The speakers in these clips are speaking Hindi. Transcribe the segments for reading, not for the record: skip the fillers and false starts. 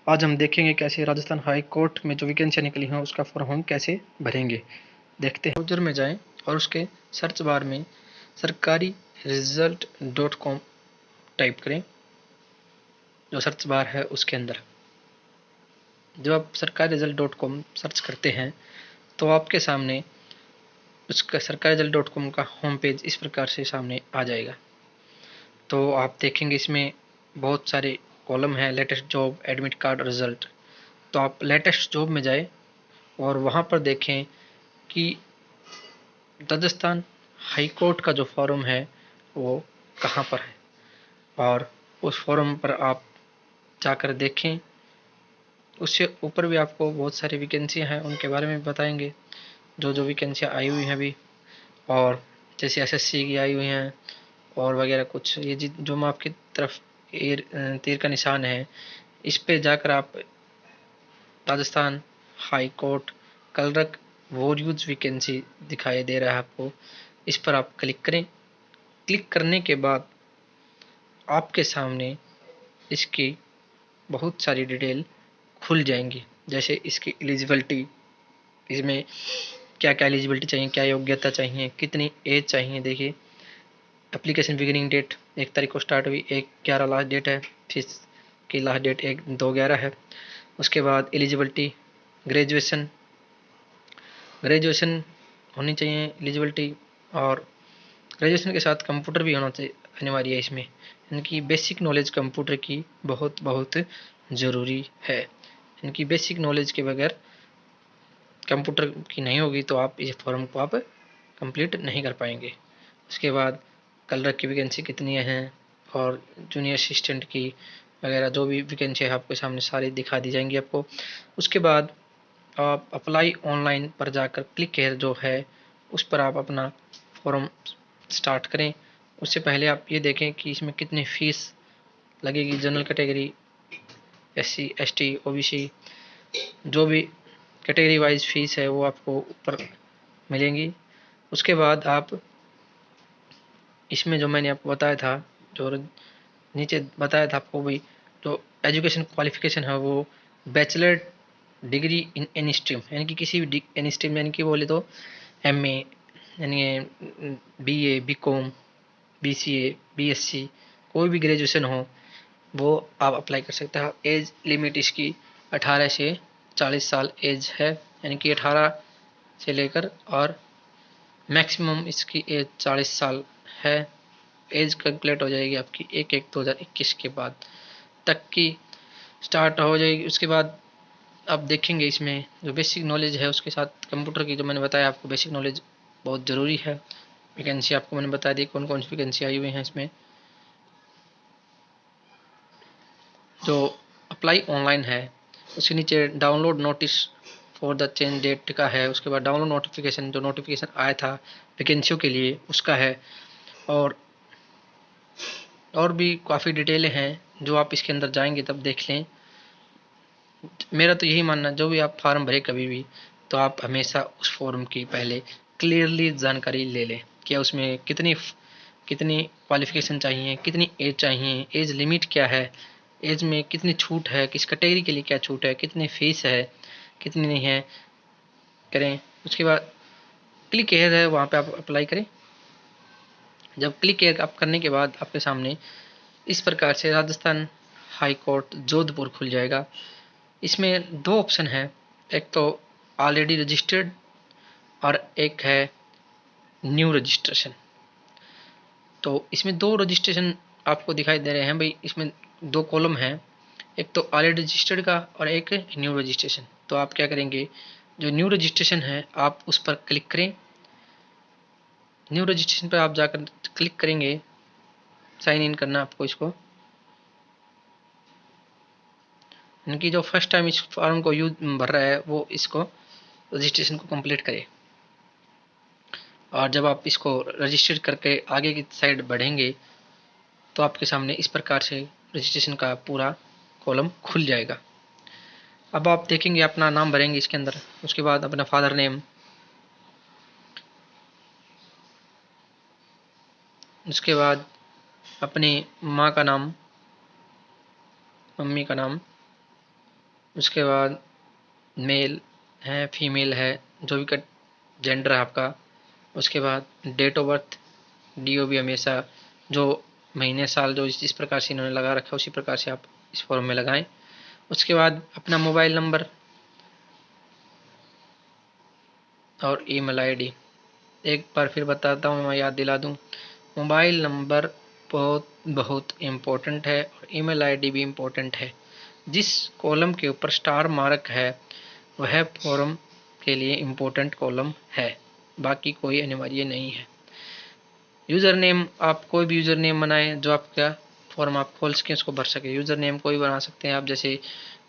आज हम देखेंगे कैसे राजस्थान हाई कोर्ट में जो वैकेंसियाँ निकली हैं उसका फॉर्म हम कैसे भरेंगे। देखते हैं। ब्राउज़र में जाएं और उसके सर्च बार में सरकारी रिजल्ट .com टाइप करें। जो सर्च बार है उसके अंदर जब आप सरकारी रिजल्ट .com सर्च करते हैं तो आपके सामने उसका सरकारी रिजल्ट .com का होम पेज इस प्रकार से सामने आ जाएगा। तो आप देखेंगे इसमें बहुत सारे कॉलम हैं, latest job, admit card, result. तो आप लेटेस्ट जॉब में जाए और वहाँ पर देखें कि राजस्थान हाई कोर्ट का जो फॉर्म है वो कहाँ पर है, और उस फॉर्म पर आप जाकर देखें। उससे ऊपर भी आपको बहुत सारी वैकेंसियाँ हैं, उनके बारे में बताएंगे जो जो वैकेंसियाँ आई हुई हैं अभी, और जैसे एसएससी की आई हुई हैं और वगैरह कुछ। ये जो मैं आपकी तरफ तीर का निशान है, इस पे जाकर आप राजस्थान हाई कोर्ट कलरक वॉर्यूज वैकेंसी दिखाई दे रहा है आपको, इस पर आप क्लिक करें। क्लिक करने के बाद आपके सामने इसकी बहुत सारी डिटेल खुल जाएंगी, जैसे इसकी एलिजिबिलिटी, इसमें क्या क्या एलिजिबिलिटी चाहिए, क्या योग्यता चाहिए, कितनी एज चाहिए। देखिए एप्लीकेशन बिगिनिंग डेट 1 तारीख को स्टार्ट हुई, 1/11 लास्ट डेट है, फीस की लास्ट डेट 1/2/11 है। उसके बाद एलिजिबिलिटी ग्रेजुएशन ग्रेजुएशन होनी चाहिए एलिजिबिलिटी, और ग्रेजुएशन के साथ कंप्यूटर भी होना चाहिए, अनिवार्य है इसमें। इनकी बेसिक नॉलेज कंप्यूटर की बहुत बहुत ज़रूरी है। इनकी बेसिक नॉलेज के बगैर कंप्यूटर की नहीं होगी तो आप इस फॉर्म को आप कंप्लीट नहीं कर पाएंगे। उसके बाद कलर की वैकेंसी कितनी हैं और जूनियर असिस्टेंट की वगैरह जो भी वैकेंसी है आपके सामने सारी दिखा दी जाएंगी आपको। उसके बाद आप अप्लाई ऑनलाइन पर जाकर क्लिक हेयर जो है उस पर आप अपना फॉर्म स्टार्ट करें। उससे पहले आप ये देखें कि इसमें कितनी फ़ीस लगेगी। General category, SC ST OBC जो भी कैटेगरी वाइज फ़ीस है वो आपको ऊपर मिलेंगी। उसके बाद आप इसमें जो मैंने आपको बताया था, जो नीचे बताया था आपको भी, जो एजुकेशन क्वालिफिकेशन है वो bachelor degree in any stream, यानी कि किसी भी एनी स्ट्रीम, यानी कि बोले तो MA, यानी BA BCom BCA BSc, कोई भी ग्रेजुएशन हो वो आप अप्लाई कर सकते हैं। एज लिमिट इसकी 18 से 40 साल एज है, यानी कि 18 से लेकर और मैक्सिमम इसकी एज 40 साल है। एज कैलकुलेट हो जाएगी आपकी 1/1/2021 के बाद तक की स्टार्ट हो जाएगी। उसके बाद आप देखेंगे इसमें जो बेसिक नॉलेज है उसके साथ कंप्यूटर की, जो मैंने बताया आपको बेसिक नॉलेज बहुत ज़रूरी है। वैकेंसी आपको मैंने बता दी कौन कौन सी वैकेंसी आई हुई हैं इसमें। जो अप्लाई ऑनलाइन है उसके नीचे download notice for the change date का है। उसके बाद डाउनलोड नोटिफिकेशन, जो नोटिफिकेशन आया था वैकेंसियों के लिए उसका है। और भी काफ़ी डिटेलें हैं जो आप इसके अंदर जाएंगे तब देख लें। मेरा तो यही मानना है, जो भी आप फार्म भरे कभी भी, तो आप हमेशा उस फॉर्म की पहले क्लियरली जानकारी ले लें कि उसमें कितनी कितनी क्वालिफिकेशन चाहिए, कितनी एज चाहिए, एज लिमिट क्या है, एज में कितनी छूट है, किस कैटेगरी के लिए क्या छूट है, कितनी फीस है, कितनी नहीं है, करें। उसके बाद क्लिक हेयर है, वहाँ पे आप अप्लाई करें। जब क्लिक हेयर आप करने के बाद आपके सामने इस प्रकार से राजस्थान हाई कोर्ट जोधपुर खुल जाएगा। इसमें दो ऑप्शन है, एक तो ऑलरेडी रजिस्टर्ड और एक है न्यू रजिस्ट्रेशन। तो इसमें दो रजिस्ट्रेशन आपको दिखाई दे रहे हैं भाई। इसमें दो कॉलम हैं, एक तो ऑलरेडी रजिस्टर्ड का और एक न्यू रजिस्ट्रेशन। तो आप क्या करेंगे, जो न्यू रजिस्ट्रेशन है आप उस पर क्लिक करें। न्यू रजिस्ट्रेशन पर आप जाकर क्लिक करेंगे, साइन इन करना आपको इसको, यानी कि जो फर्स्ट टाइम इस फॉर्म को यूज भर रहा है वो इसको रजिस्ट्रेशन को कंप्लीट करे। और जब आप इसको रजिस्टर करके आगे की साइड बढ़ेंगे तो आपके सामने इस प्रकार से रजिस्ट्रेशन का पूरा कॉलम खुल जाएगा। अब आप देखेंगे अपना नाम भरेंगे इसके अंदर, उसके बाद अपना फादर नेम, उसके बाद अपनी माँ का नाम, मम्मी का नाम, उसके बाद मेल है, फीमेल है, जो भी का जेंडर है आपका। उसके बाद डेट ऑफ बर्थ, डीओ भी हमेशा जो महीने साल जो जिस प्रकार से इन्होंने लगा रखा है उसी प्रकार से आप इस फॉर्म में लगाएं। उसके बाद अपना मोबाइल नंबर और ईमेल आईडी। एक बार फिर बताता हूँ, मैं याद दिला दूँ, मोबाइल नंबर बहुत बहुत इम्पोर्टेंट है और ईमेल आईडी भी इम्पोर्टेंट है। जिस कॉलम के ऊपर स्टार मार्क है वह फॉर्म के लिए इम्पोर्टेंट कॉलम है, बाकी कोई अनिवार्य नहीं है। यूज़र नेम, आप कोई भी यूज़र नेम बनाएं जो आपका फॉर्म आप खोल सकें, उसको भर सके। यूज़र नेम कोई बना सकते हैं आप, जैसे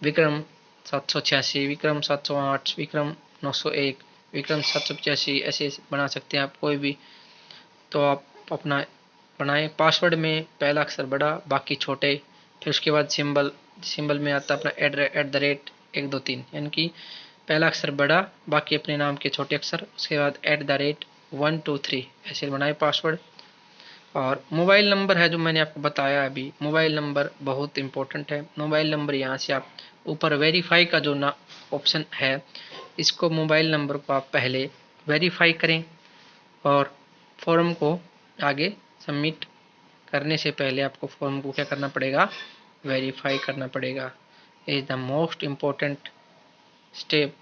विक्रम 786, विक्रम 708, विक्रम 901, विक्रम 785, ऐसे बना सकते हैं आप कोई भी। तो आप अपना बनाएं। पासवर्ड में पहला अक्षर बड़ा, बाकी छोटे। फिर उसके बाद सिंबल, सिंबल में आता है अपना एट द रेट 123, यानी कि पहला अक्षर बड़ा, बाकी अपने नाम के छोटे अक्षर। उसके बाद @ 123, ऐसे बनाए पासवर्ड। और मोबाइल नंबर है जो मैंने आपको बताया अभी, मोबाइल नंबर बहुत इंपॉर्टेंट है। मोबाइल नंबर यहाँ से आप ऊपर वेरीफाई का जो ना ऑप्शन है, इसको मोबाइल नंबर को आप पहले वेरीफाई करें और फॉर्म को आगे सबमिट करने से पहले आपको फॉर्म को क्या करना पड़ेगा, वेरीफाई करना पड़ेगा। Is the most important step.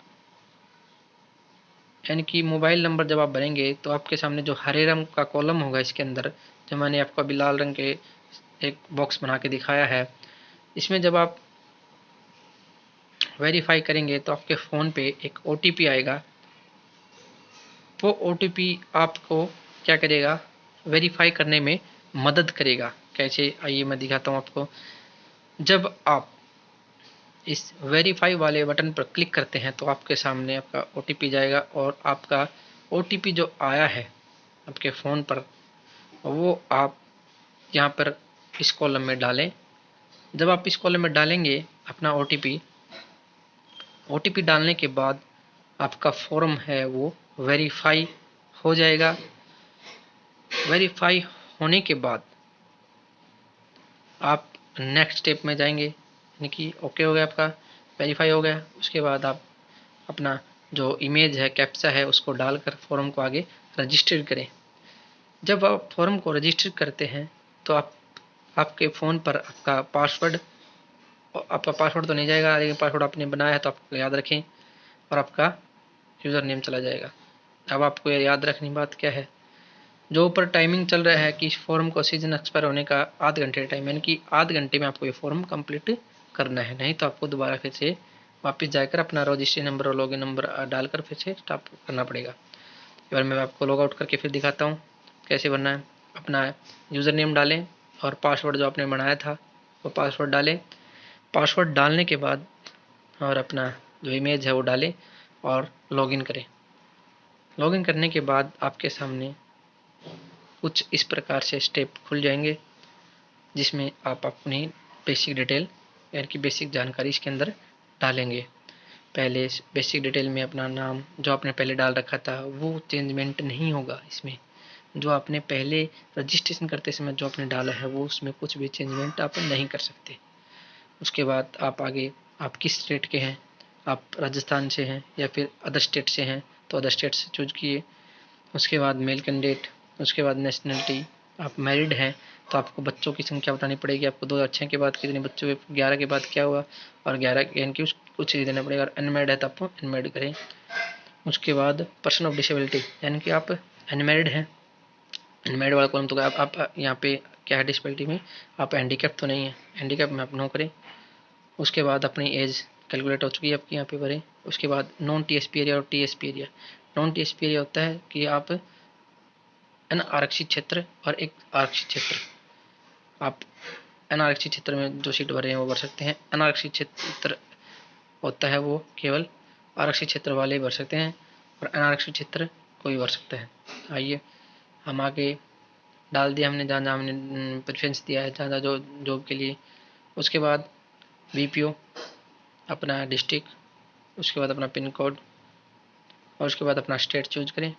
यानी कि मोबाइल नंबर जब आप भरेंगे तो आपके सामने जो हरे रंग का कॉलम होगा इसके अंदर, जो मैंने आपको अभी लाल रंग के एक बॉक्स बना के दिखाया है, इसमें जब आप वेरीफाई करेंगे तो आपके फ़ोन पे एक OTP आएगा। वो OTP आपको क्या करेगा, वेरीफाई करने में मदद करेगा। कैसे, आइए मैं दिखाता हूँ आपको। जब आप इस वेरीफाई वाले बटन पर क्लिक करते हैं तो आपके सामने आपका OTP जाएगा और आपका OTP जो आया है आपके फ़ोन पर, वो आप यहाँ पर इस कॉलम में डालें। जब आप इस कॉलम में डालेंगे अपना OTP डालने के बाद आपका फॉर्म है वो वेरीफाई हो जाएगा। वेरीफाई होने के बाद आप नेक्स्ट स्टेप में जाएंगे, यानी कि ओके हो गया, आपका वेरीफाई हो गया। उसके बाद आप अपना जो इमेज है, कैप्चा है, उसको डालकर फॉर्म को आगे रजिस्टर करें। जब आप फॉर्म को रजिस्टर करते हैं तो आपके फ़ोन पर आपका पासवर्ड तो नहीं जाएगा, लेकिन पासवर्ड आपने बनाया है तो आपको याद रखें, और आपका यूज़र नेम चला जाएगा। अब आपको याद रखनी बात क्या है, जो ऊपर टाइमिंग चल रहा है कि इस फॉर्म को सीजन एक्सपायर होने का आधे घंटे टाइम, यानी कि आधे घंटे में आपको ये फॉर्म कंप्लीट करना है, नहीं तो आपको दोबारा फिर से वापस जाकर अपना रजिस्ट्रेशन नंबर और लॉगिन नंबर डालकर फिर से स्टार्ट करना पड़ेगा। एक बार मैं आपको लॉग आउट करके फिर दिखाता हूँ कैसे बनना है। अपना यूज़र नेम डालें और पासवर्ड जो आपने बनाया था वो पासवर्ड डालें। पासवर्ड डालने के बाद और अपना जो इमेज है वो डालें और लॉगिन करें। लॉगिन करने के बाद आपके सामने कुछ इस प्रकार से स्टेप खुल जाएंगे, जिसमें आप अपनी बेसिक डिटेल, यानी कि बेसिक जानकारी इसके अंदर डालेंगे। पहले बेसिक डिटेल में अपना नाम जो आपने पहले डाल रखा था वो चेंजमेंट नहीं होगा। इसमें जो आपने पहले रजिस्ट्रेशन करते समय जो आपने डाला है वो उसमें कुछ भी चेंजमेंट आप नहीं कर सकते। उसके बाद आप आगे, आप किस स्टेट के हैं, आप राजस्थान से हैं या फिर अदर स्टेट से हैं तो अदर स्टेट से चूज किए। उसके बाद मेल कैंडिडेट, उसके बाद नेशनलिटी, आप मैरिड हैं तो आपको बच्चों की संख्या बतानी पड़ेगी। आपको 2006 के बाद कितने बच्चों हुए, 11 के बाद क्या हुआ, और 11 यानी कि कुछ ही देना पड़ेगा। और अनमेरिड है तो आपको अनमेरिड करें। उसके बाद पर्सन ऑफ डिसेबिलिटी, यानी कि आप अनमेरिड हैं, अनमेरिड वाला कॉलम तो आप यहाँ पे क्या है डिसेबिलिटी में, आप हैंडीकैप तो नहीं है, हैंडीकैप में आप नो करें। उसके बाद अपनी एज कैलकुलेट हो चुकी है आपकी, यहाँ पे भरें। उसके बाद नॉन TSP एरिया और TSP area. Non TSP area होता है कि आप अनारक्षित क्षेत्र और एक आरक्षित क्षेत्र, आप अनारक्षित क्षेत्र में जो सीट भरे हैं वो भर सकते हैं। अनारक्षित क्षेत्र होता है वो केवल आरक्षित क्षेत्र वाले भर सकते हैं, और अनारक्षित क्षेत्र कोई भर सकता है। आइए हम आगे डाल दिया हमने जहाँ जहाँ हमने प्रेफरेंस दिया है, जहाँ जहाँ जो जॉब के लिए। उसके बाद BPO, अपना डिस्ट्रिक्ट, उसके बाद अपना पिन कोड, और उसके बाद अपना स्टेट चूज करें।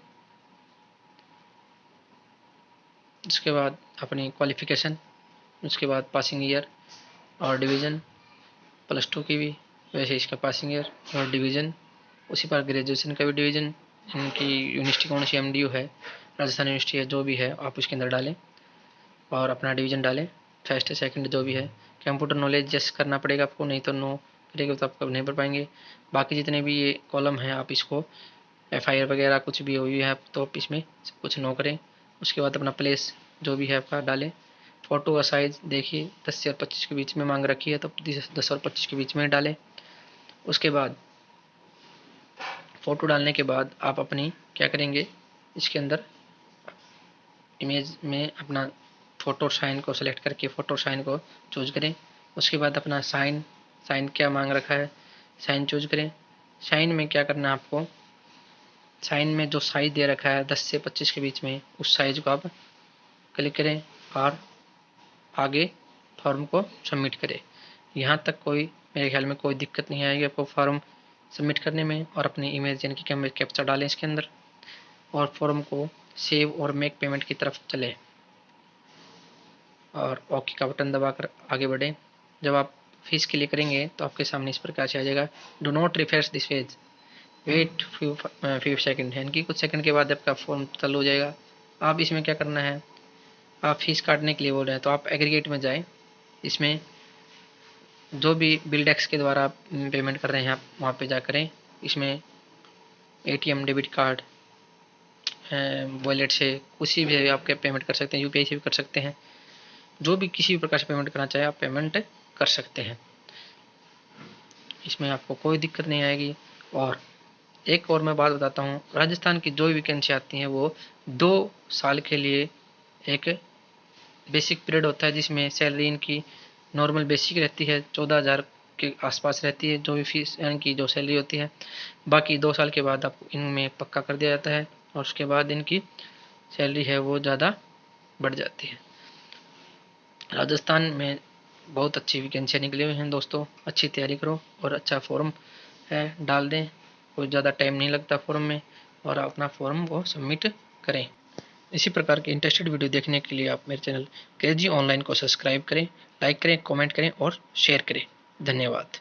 उसके बाद अपनी क्वालिफ़िकेशन, उसके बाद पासिंग ईयर और डिवीज़न, +2 की भी, वैसे इसका पासिंग ईयर और डिवीज़न, उसी पर ग्रेजुएशन का भी डिवीज़न, इनकी यूनिवर्सिटी कौन सी MDU है, राजस्थान यूनिवर्सिटी है, जो भी है आप उसके अंदर डालें और अपना डिवीज़न डालें, फर्स्ट सेकंड जो भी है। कंप्यूटर नॉलेज यस करना पड़ेगा आपको, नहीं तो नो करेगा तो आप कब नहीं भर पाएंगे। बाकी जितने भी ये कॉलम हैं आप इसको FIR वगैरह कुछ भी हुई है तो आप इसमें कुछ नो करें। उसके बाद अपना प्लेस जो भी है आपका डालें। फ़ोटो का साइज़ देखिए 10 से 25 के बीच में मांग रखी है तो 10 और 25 के बीच में डालें। उसके बाद फ़ोटो डालने के बाद आप अपनी क्या करेंगे, इसके अंदर इमेज में अपना फ़ोटो साइन को सेलेक्ट करके फ़ोटो साइन को चूज करें। उसके बाद अपना साइन क्या मांग रखा है, साइन चूज करें। साइन में क्या करना है आपको, साइन में जो साइज़ दे रखा है 10 से 25 के बीच में, उस साइज़ को आप क्लिक करें और आगे फॉर्म को सबमिट करें। यहाँ तक कोई मेरे ख्याल में कोई दिक्कत नहीं आएगी आपको फॉर्म सबमिट करने में। और अपनी इमेज यानी कि कैप्चा डालें इसके अंदर और फॉर्म को सेव और मेक पेमेंट की तरफ चलें और ओके का बटन दबाकर आगे बढ़ें। जब आप फीस के लिए करेंगे तो आपके सामने इस प्रकार से आ जाएगा, do not refresh this page, wait few second, यानी कि कुछ सेकंड के बाद आपका फॉर्म चालू हो जाएगा। आप इसमें क्या करना है, आप फीस काटने के लिए बोल रहे हैं तो आप एग्रीगेट में जाएं। इसमें जो भी बिल्डेक्स के द्वारा आप पेमेंट कर रहे हैं आप वहाँ पे जा करें। इसमें ATM डेबिट कार्ड वॉलेट से किसी भी आपके पेमेंट कर सकते हैं, UPI से भी कर सकते हैं। जो भी किसी भी प्रकार से पेमेंट करना चाहे आप पेमेंट कर सकते हैं, इसमें आपको कोई दिक्कत नहीं आएगी। और एक और मैं बात बताता हूँ, राजस्थान की जो वैकेंसी आती हैं वो 2 साल के लिए एक बेसिक पीरियड होता है जिसमें सैलरी इनकी नॉर्मल बेसिक रहती है, 14,000 के आसपास रहती है जो भी फीस यानी कि जो सैलरी होती है। बाकी 2 साल के बाद आपको इनमें पक्का कर दिया जाता है और उसके बाद इनकी सैलरी है वो ज़्यादा बढ़ जाती है। राजस्थान में बहुत अच्छी वैकेंसियाँ निकली हुई हैं दोस्तों, अच्छी तैयारी करो और अच्छा फॉर्म है डाल दें, कोई ज़्यादा टाइम नहीं लगता फॉर्म में, और अपना फॉर्म को सबमिट करें। इसी प्रकार के इंटरेस्टेड वीडियो देखने के लिए आप मेरे चैनल क्रेजी ऑनलाइन को सब्सक्राइब करें, लाइक करें, कमेंट करें और शेयर करें। धन्यवाद।